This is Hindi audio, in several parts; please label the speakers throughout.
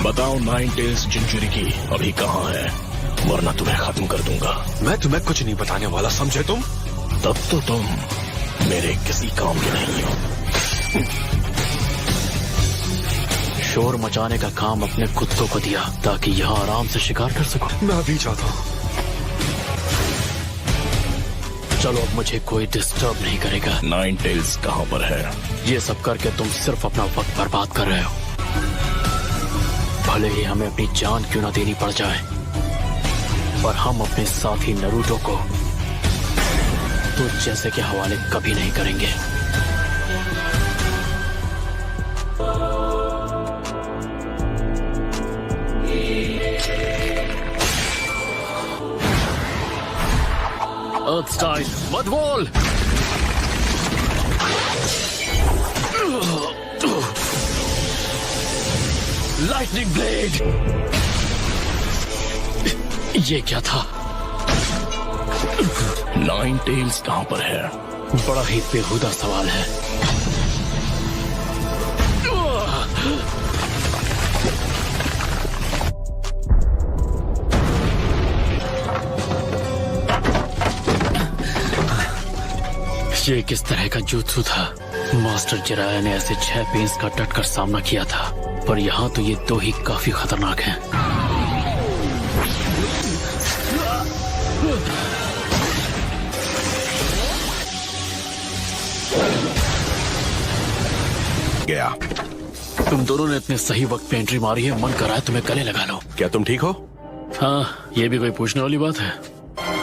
Speaker 1: बताओ नाइन टेल्स जिंजुरिकी अभी कहाँ है, वरना तुम्हें खत्म कर दूंगा।
Speaker 2: मैं तुम्हें कुछ नहीं बताने वाला, समझे तुम?
Speaker 1: तब तो तुम मेरे किसी काम के नहीं हो।
Speaker 3: शोर मचाने का काम अपने कुत्तों को दिया ताकि यहाँ आराम से शिकार कर सको।
Speaker 2: मैं भी चाहता हूँ।
Speaker 3: चलो अब मुझे कोई डिस्टर्ब नहीं करेगा।
Speaker 1: नाइन टेल्स कहाँ पर है?
Speaker 3: ये सब करके तुम सिर्फ अपना वक्त बर्बाद कर रहे हो। भले ही हमें अपनी जान क्यों ना देनी पड़ जाए, पर हम अपने साथी नरूटो को तो जैसे के हवाले कभी नहीं करेंगे। अर्थ स्टाइल मत बोल। Lightning blade. ये क्या था?
Speaker 1: नाइन टेल्स कहाँ पर है?
Speaker 3: बड़ा ही बेहुदा सवाल है। ये किस तरह का jutsu था? मास्टर जिराया ने ऐसे 6 पेंस का डटकर सामना किया था, पर यहाँ तो ये 2 ही काफी खतरनाक हैं।
Speaker 2: गया।
Speaker 3: तुम दोनों ने इतने सही वक्त पे एंट्री मारी है, मन कर रहा है तुम्हें गले लगा लो।
Speaker 2: क्या तुम ठीक हो?
Speaker 3: हाँ, ये भी कोई पूछने वाली बात है?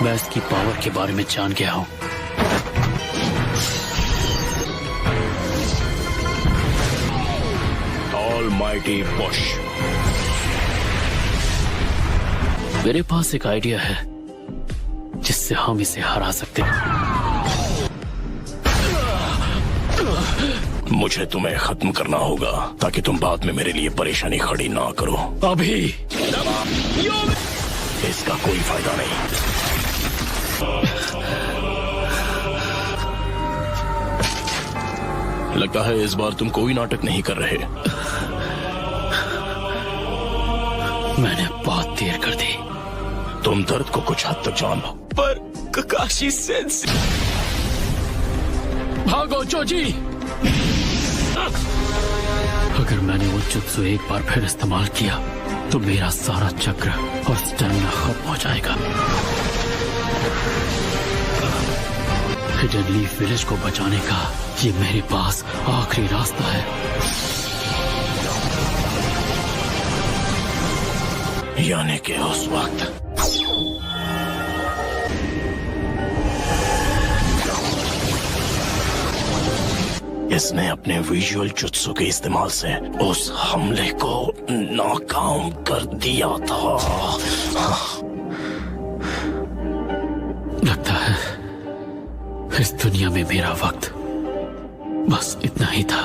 Speaker 3: मैं इसकी पावर के बारे में जान गया हूँ।
Speaker 1: Almighty push.
Speaker 3: मेरे पास एक आइडिया है जिससे हम इसे हरा सकते हैं।
Speaker 1: मुझे तुम्हें खत्म करना होगा ताकि तुम बाद में मेरे लिए परेशानी खड़ी ना करो।
Speaker 3: अभी
Speaker 1: इसका कोई फायदा नहीं। लगता है इस बार तुम कोई नाटक नहीं कर रहे।
Speaker 3: मैंने बहुत देर कर दी।
Speaker 1: तुम दर्द को कुछ हद तक जान लो, पर ककाशी सेंसेई।
Speaker 3: भागो चोजी। अगर मैंने वो जुत्सु एक बार फिर इस्तेमाल किया तो मेरा सारा चक्र और स्टैमिना खत्म हो जाएगा। हिडन लीफ विलेज को बचाने का ये मेरे पास आखिरी रास्ता है।
Speaker 1: यानी कि उस वक्त इसने अपने विजुअल जुत्सु के इस्तेमाल से उस हमले को नाकाम कर दिया था।
Speaker 3: लगता है इस दुनिया में मेरा वक्त बस इतना ही था।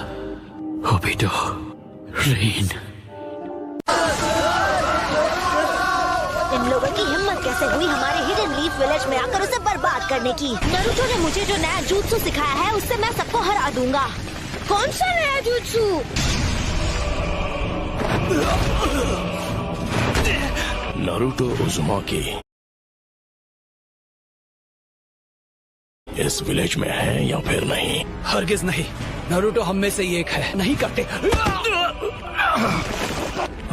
Speaker 3: होबिटो रेन।
Speaker 4: इन लोगों की हिम्मत कैसे हुई हमारे हिडन लीफ विलेज में आकर उसे बर्बाद करने की। नारुतो ने मुझे जो नया jutsu सिखाया है उससे मैं सबको हरा दूंगा। कौन सा नया jutsu?
Speaker 1: नारुतो उज़ुमाकी इस विलेज में है या फिर नहीं?
Speaker 5: हरगिज नहीं। नारुतो हम में से ही एक है। नहीं करते।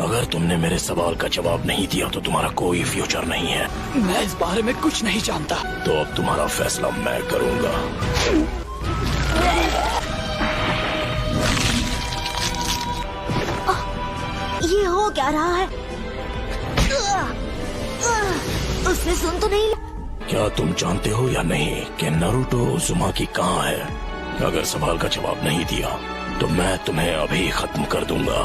Speaker 1: अगर तुमने मेरे सवाल का जवाब नहीं दिया तो तुम्हारा कोई फ्यूचर नहीं है।
Speaker 5: मैं इस बारे में कुछ नहीं जानता।
Speaker 1: तो अब तुम्हारा फैसला मैं करूंगा।
Speaker 4: ये हो क्या रहा है? उसने सुन तो नहीं?
Speaker 1: क्या तुम जानते हो या नहीं कि नारुतो उज़ुमाकी कहाँ है? अगर सवाल का जवाब नहीं दिया तो मैं तुम्हें अभी खत्म कर दूंगा।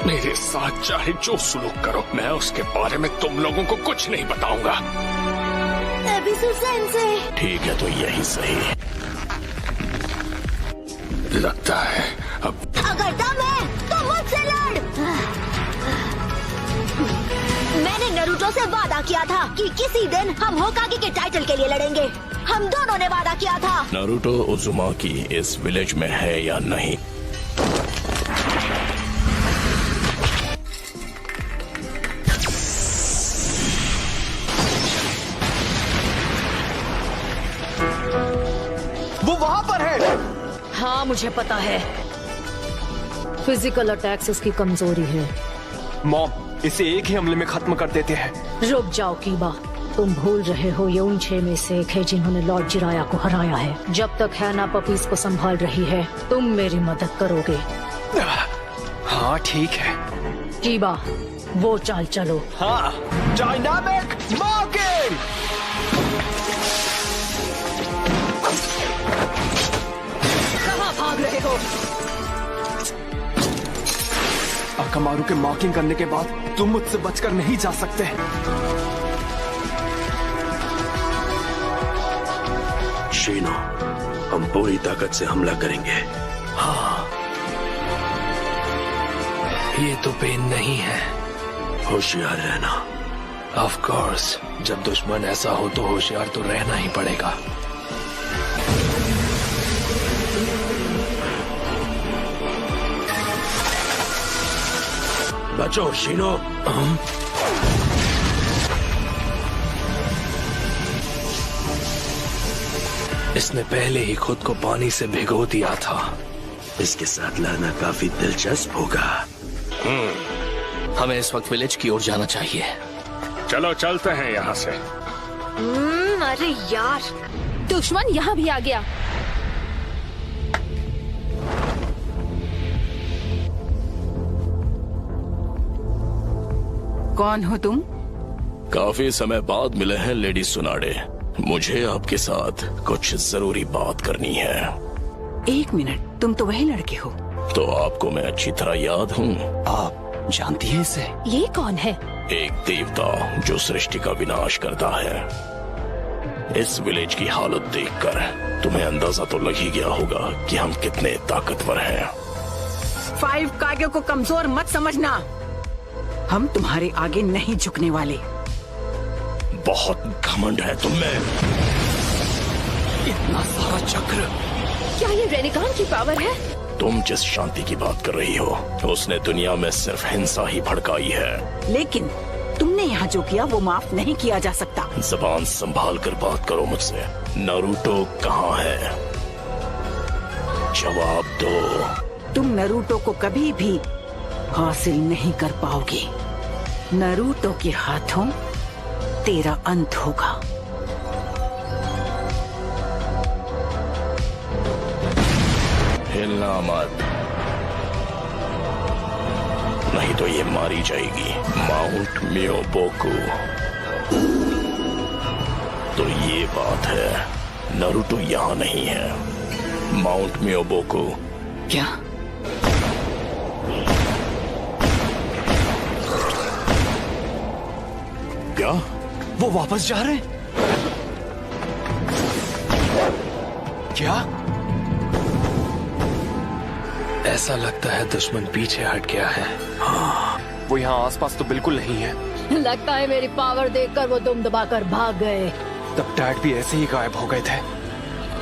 Speaker 2: मेरे साथ चाहे जो सुलूक करो, मैं उसके बारे में तुम लोगों को कुछ नहीं बताऊंगा।
Speaker 4: एबिसु सेंसेई।
Speaker 1: ठीक है, तो यही सही।
Speaker 2: लगता है अब
Speaker 4: अगर दम है तो मुझसे लड़। मैंने नारुतो से वादा किया था कि किसी दिन हम होकागे के टाइटल के लिए लड़ेंगे। हम दोनों ने वादा किया था।
Speaker 1: नारुतो उज़ुमाकी इस विलेज में है या नहीं?
Speaker 6: हाँ मुझे पता है, फिजिकल अटैक्स इसकी कमजोरी है।
Speaker 7: मॉम, इसे एक ही हमले में खत्म कर देते हैं।
Speaker 6: रुक जाओ कीबा, तुम भूल रहे हो ये उन 6 में से एक है जिन्होंने लॉर्ड जिराया को हराया है। जब तक हैना पपीज को संभाल रही है तुम मेरी मदद करोगे।
Speaker 7: हाँ ठीक है।
Speaker 6: कीबा, वो चाल चलो।
Speaker 7: हाँ, डायनामिक मार्किंग।
Speaker 6: कहाँ भाग रहे हो?
Speaker 7: अकामारू के मार्किंग करने के बाद तुम मुझसे बचकर नहीं जा सकते।
Speaker 1: शीनो, हम पूरी ताकत से हमला करेंगे।
Speaker 5: हाँ, ये तो पेन नहीं है।
Speaker 1: होशियार रहना।
Speaker 5: ऑफ कोर्स, जब दुश्मन ऐसा हो तो होशियार तो रहना ही पड़ेगा।
Speaker 1: बचो शीनो।
Speaker 5: इसने पहले ही खुद को पानी से भिगो दिया था।
Speaker 1: इसके साथ लड़ना काफी दिलचस्प होगा।
Speaker 5: हमें इस वक्त विलेज की ओर जाना चाहिए।
Speaker 2: चलो चलते हैं यहाँ से।
Speaker 4: अरे यार,
Speaker 8: दुश्मन यहाँ भी आ गया।
Speaker 9: कौन हो तुम?
Speaker 1: काफी समय बाद मिले हैं लेडी सुनाडे। मुझे आपके साथ कुछ जरूरी बात करनी है।
Speaker 9: 1 मिनट, तुम तो वही लड़के हो।
Speaker 1: तो आपको मैं अच्छी तरह याद हूँ।
Speaker 5: आप जानती हैं इसे?
Speaker 8: ये कौन है?
Speaker 1: एक देवता जो सृष्टि का विनाश करता है। इस विलेज की हालत देखकर तुम्हें अंदाजा तो लग ही गया होगा कि हम कितने ताकतवर हैं।
Speaker 9: 5 कागे को कमजोर मत समझना। हम तुम्हारे आगे नहीं झुकने वाले।
Speaker 1: बहुत घमंड है तुम में।
Speaker 5: इतना सारा चक्र।
Speaker 8: क्या ये रेनिकान की पावर है?
Speaker 1: तुम जिस शांति की बात कर रही हो उसने दुनिया में सिर्फ हिंसा ही भड़काई है।
Speaker 9: लेकिन तुमने यहाँ जो किया वो माफ नहीं किया जा सकता।
Speaker 1: जबान संभाल कर बात करो मुझसे। नारुतो कहाँ है? जवाब दो।
Speaker 9: तुम नरूटो को कभी भी हासिल नहीं कर पाओगे। नरूटो के हाथों तेरा अंत होगा।
Speaker 1: हिलना मत, नहीं तो ये मारी जाएगी। माउंट मियोबोकू। तो ये बात है, नारुतो यहाँ नहीं है। माउंट मियोबोकू।
Speaker 9: क्या?
Speaker 1: क्या?
Speaker 7: वो वापस जा रहे हैं? क्या?
Speaker 5: ऐसा लगता है दुश्मन पीछे हट गया है।
Speaker 7: वो यहाँ आसपास तो बिल्कुल नहीं है।
Speaker 6: लगता है मेरी पावर देखकर वो दुम दबाकर भाग गए।
Speaker 7: तब डैड भी ऐसे ही गायब हो गए थे।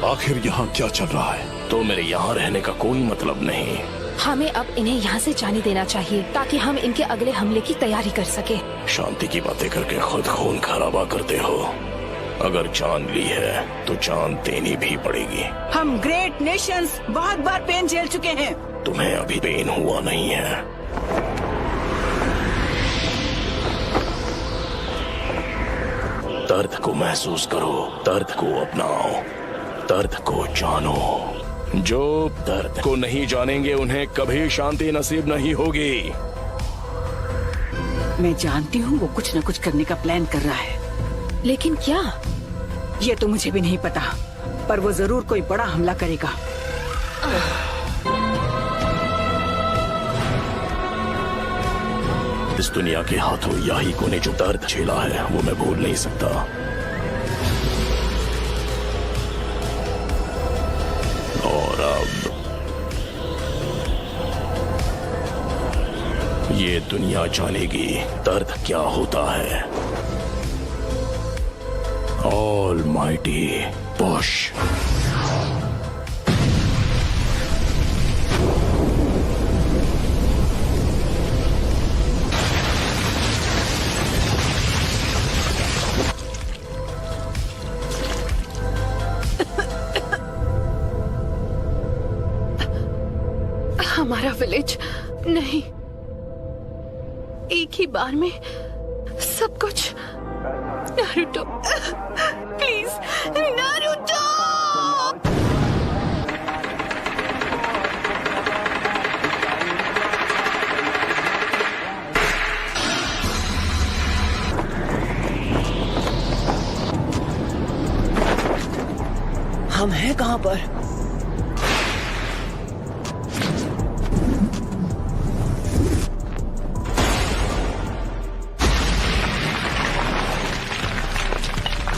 Speaker 1: आखिर यहाँ क्या चल रहा है? तो मेरे यहाँ रहने का कोई मतलब नहीं।
Speaker 8: हमें अब इन्हें यहाँ से जाने देना चाहिए ताकि हम इनके अगले हमले की तैयारी कर सके।
Speaker 1: शांति की बातें करके खुद खून खराबा करते हो। अगर जान ली है तो जान देनी भी पड़ेगी।
Speaker 9: हम ग्रेट नेशंस बहुत बार पेन झेल चुके हैं।
Speaker 1: तुम्हें अभी पेन हुआ नहीं है। दर्द को महसूस करो, दर्द को अपनाओ, दर्द को जानो। जो दर्द को नहीं जानेंगे उन्हें कभी शांति नसीब नहीं होगी।
Speaker 9: मैं जानती हूँ वो कुछ न कुछ करने का प्लान कर रहा है।
Speaker 8: लेकिन क्या?
Speaker 9: ये तो मुझे भी नहीं पता, पर वो जरूर कोई बड़ा हमला करेगा।
Speaker 1: इस दुनिया के हाथों याहिको ने जो दर्द झेला है वो मैं भूल नहीं सकता। और अब ये दुनिया जानेगी दर्द क्या होता है। All mighty push.
Speaker 8: हमारा विलेज नहीं, एक ही बार में सब कुछ। Naruto please, Naruto.
Speaker 9: हम हैं कहाँ पर?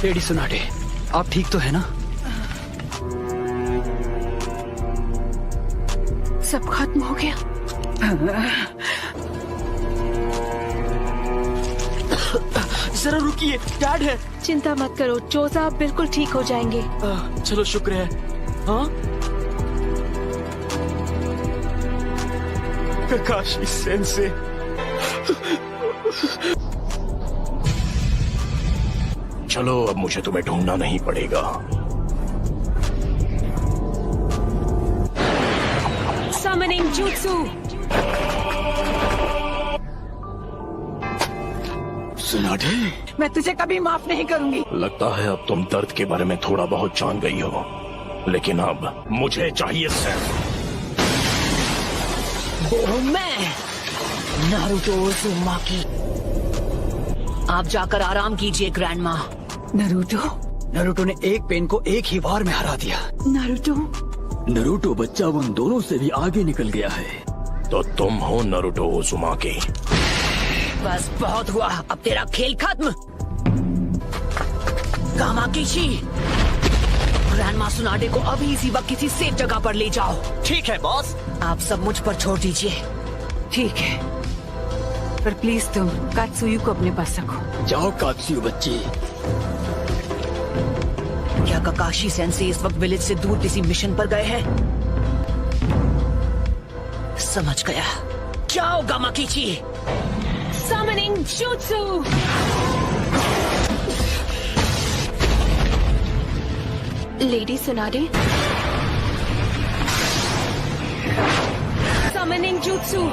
Speaker 7: लेडी सुनाटे, आप ठीक तो है ना?
Speaker 8: सब खत्म हो गया।
Speaker 7: जरा रुकिए, डैड है।
Speaker 8: चिंता मत करो चोजा, आप बिल्कुल ठीक हो जाएंगे।
Speaker 7: चलो शुक्र है। हाँ, काकाशी सेंसे।
Speaker 1: चलो अब मुझे तुम्हें ढूंढना नहीं पड़ेगा।
Speaker 8: Summoning Jutsu।
Speaker 7: सुनाटे,
Speaker 9: मैं तुझे कभी माफ नहीं करूंगी।
Speaker 1: लगता है अब तुम दर्द के बारे में थोड़ा बहुत जान गई हो, लेकिन अब मुझे चाहिए सिर्फ
Speaker 9: वो मैं, नारुतो उज़ुमाकी। आप जाकर आराम कीजिए ग्रैंडमा।
Speaker 7: नरूटो ने एक पेन को एक ही बार में हरा दिया।
Speaker 5: नरूटो बच्चा उन दोनों से भी आगे निकल गया है।
Speaker 1: तो तुम हो नारुतो उज़ुमाकी।
Speaker 9: बस बहुत हुआ, अब तेरा खेल खत्म। कामाकिशी, ग्रैंडमा सुनाडे को अभी इसी वक्त किसी सेफ जगह पर ले जाओ।
Speaker 7: ठीक है बॉस।
Speaker 9: आप सब मुझ पर छोड़ दीजिए। ठीक है, पर प्लीज तुम कात्सुयु को अपने पास रखो।
Speaker 5: जाओ कात्सुयु बच्ची।
Speaker 9: क्या काकाशी सेंसे इस वक्त विलेज से दूर किसी मिशन पर गए हैं? समझ गया। जाओ गामाकिची।
Speaker 8: Summoning Jutsu। Lady सुनाडे। Summoning Jutsu।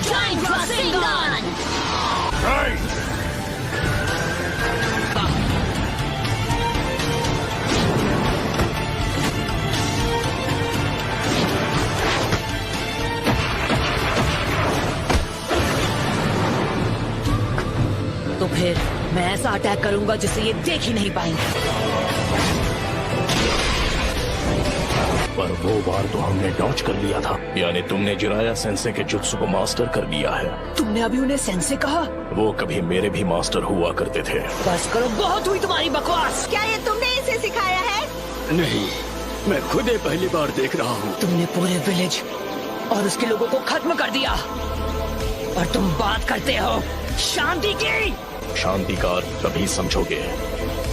Speaker 4: Giant Rasengan।
Speaker 9: तो फिर मैं ऐसा अटैक करूंगा जिसे ये देख ही नहीं पाएंगे।
Speaker 1: पर वो बार तो हमने डॉज कर लिया था, यानी तुमने जिराया सेंसे के जुत्सु को मास्टर कर लिया है।
Speaker 9: तुमने अभी उन्हें सेंसे कहा?
Speaker 1: वो कभी मेरे भी मास्टर हुआ करते थे।
Speaker 9: बस करो, बहुत हुई तुम्हारी बकवास।
Speaker 4: क्या ये तुमने इसे सिखाया है?
Speaker 5: नहीं, मैं खुद ही पहली बार देख रहा हूँ।
Speaker 9: तुमने पूरे विलेज और उसके लोगों को खत्म कर दिया, और तुम बात करते हो शांति की।
Speaker 1: शांति का अर्थ तभी समझोगे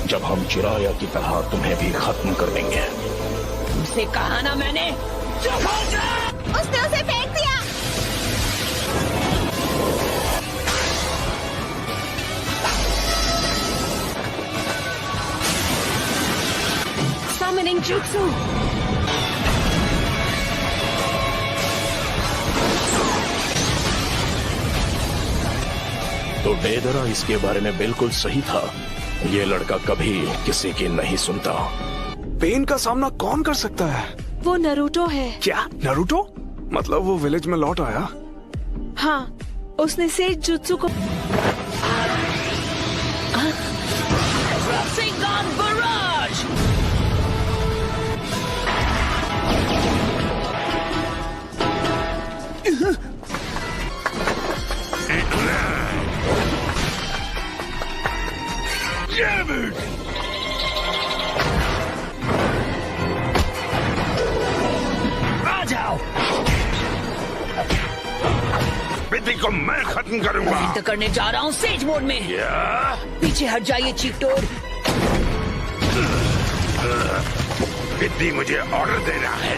Speaker 1: जब हम जिराया की तरह तुम्हें भी खत्म कर देंगे।
Speaker 9: तुमसे कहा ना मैंने। चुप हो जा।
Speaker 4: उसने उसे फेंक दिया।
Speaker 8: Summoning Jutsu।
Speaker 1: तो बेदरा इसके बारे में बिल्कुल सही था। ये लड़का कभी किसी की नहीं सुनता।
Speaker 7: पेन का सामना कौन कर सकता है?
Speaker 8: वो नारुतो है।
Speaker 7: क्या नारुतो? मतलब वो विलेज में लौट आया?
Speaker 8: हाँ, उसने सेज जुत्सु को।
Speaker 9: Rasengan Barrage। आ जाओ।
Speaker 2: विधि को मैं खत्म करूंगा।
Speaker 9: मैं इंटर करने जा रहा हूँ सेज मोड में। पीछे हट जाइए चीटोड।
Speaker 2: विधि मुझे ऑर्डर देना है।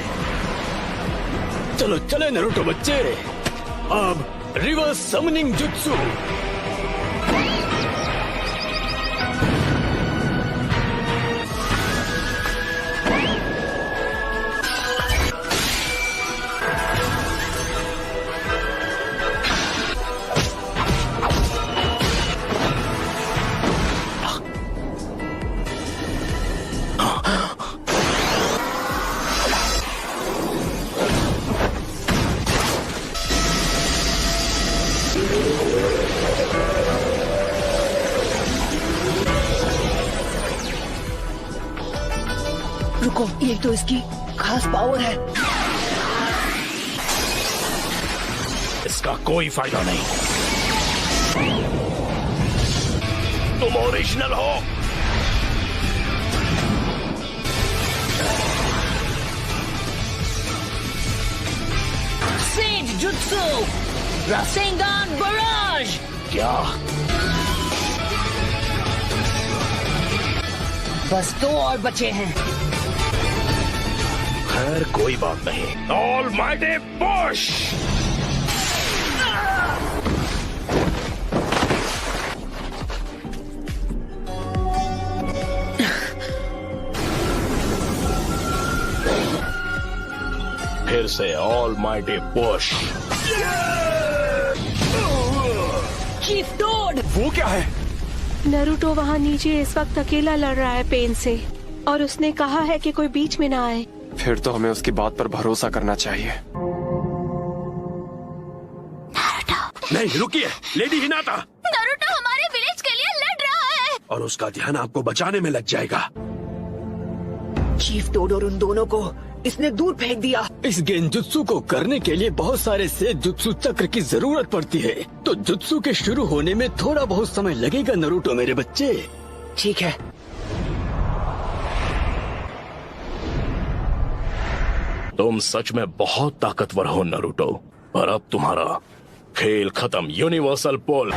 Speaker 5: चलो चले नारुतो बच्चे, अब रिवर्स समनिंग जुत्सु।
Speaker 9: रुको, ये तो इसकी खास पावर है।
Speaker 1: इसका कोई फायदा नहीं। तुम ओरिजिनल हो।
Speaker 6: Sage jutsu rasengan barrage.
Speaker 1: क्या?
Speaker 6: बस 2 और बचे हैं।
Speaker 1: खैर कोई बात नहीं। Almighty push. फिर से ऑलमाइटी पुश।
Speaker 6: चीफ डोड।
Speaker 7: वो क्या है?
Speaker 8: नरूटो वहाँ नीचे इस वक्त अकेला लड़ रहा है पेन से, और उसने कहा है कि कोई बीच में ना आए।
Speaker 7: फिर तो हमें उसकी बात पर भरोसा करना चाहिए।
Speaker 5: नहीं रुकिए, लेडी हिनाता।
Speaker 4: नारुतो हमारे विलेज के लिए लड़ रहा है।
Speaker 5: और उसका ध्यान आपको बचाने में लग जाएगा।
Speaker 9: चीफ डोड और उन दोनों को इसने दूर फेंक दिया।
Speaker 3: इस गेंजुत्सु को करने के लिए बहुत सारे से जुत्सु चक्र की जरूरत पड़ती है, तो जुत्सु के शुरू होने में थोड़ा बहुत समय लगेगा नरूटो मेरे बच्चे।
Speaker 9: ठीक है।
Speaker 1: तुम सच में बहुत ताकतवर हो नरूटो, पर अब तुम्हारा खेल खत्म। यूनिवर्सल पुल।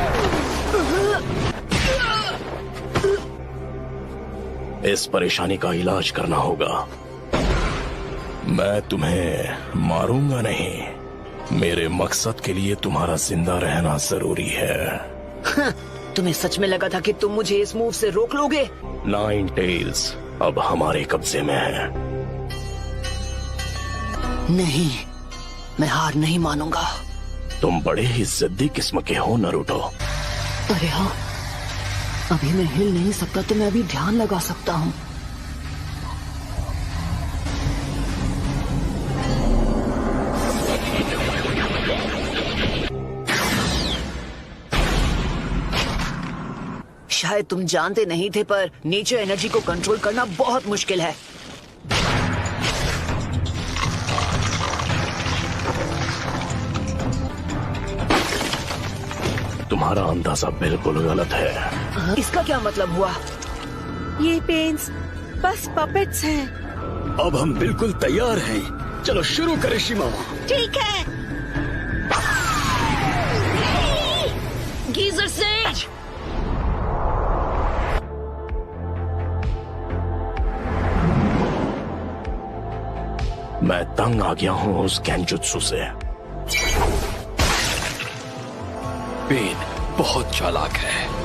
Speaker 1: इस परेशानी का इलाज करना होगा। मैं तुम्हें मारूंगा नहीं। मेरे मकसद के लिए तुम्हारा जिंदा रहना जरूरी है।
Speaker 9: तुम्हें सच में लगा था कि तुम मुझे इस मूव से रोक लोगे?
Speaker 1: 9 टेल्स अब हमारे कब्जे में है।
Speaker 9: नहीं, मैं हार नहीं मानूंगा।
Speaker 1: तुम बड़े ही जिद्दी किस्म के हो नरूटो।
Speaker 9: अरे हाँ, अभी मैं हिल नहीं सकता तो मैं अभी ध्यान लगा सकता हूँ। शायद तुम जानते नहीं थे, पर नेचर एनर्जी को कंट्रोल करना बहुत मुश्किल है।
Speaker 1: तुम्हारा अंदाजा बिल्कुल गलत है।
Speaker 9: इसका क्या मतलब हुआ?
Speaker 8: ये पेन्स बस पपेट्स हैं।
Speaker 3: अब हम बिल्कुल तैयार हैं। चलो शुरू करें शिमा।
Speaker 4: ठीक है।
Speaker 6: Geyser says.
Speaker 1: मैं तंग आ गया हूँ उस गेंजुत्सु से।
Speaker 5: पेन बहुत चालाक है।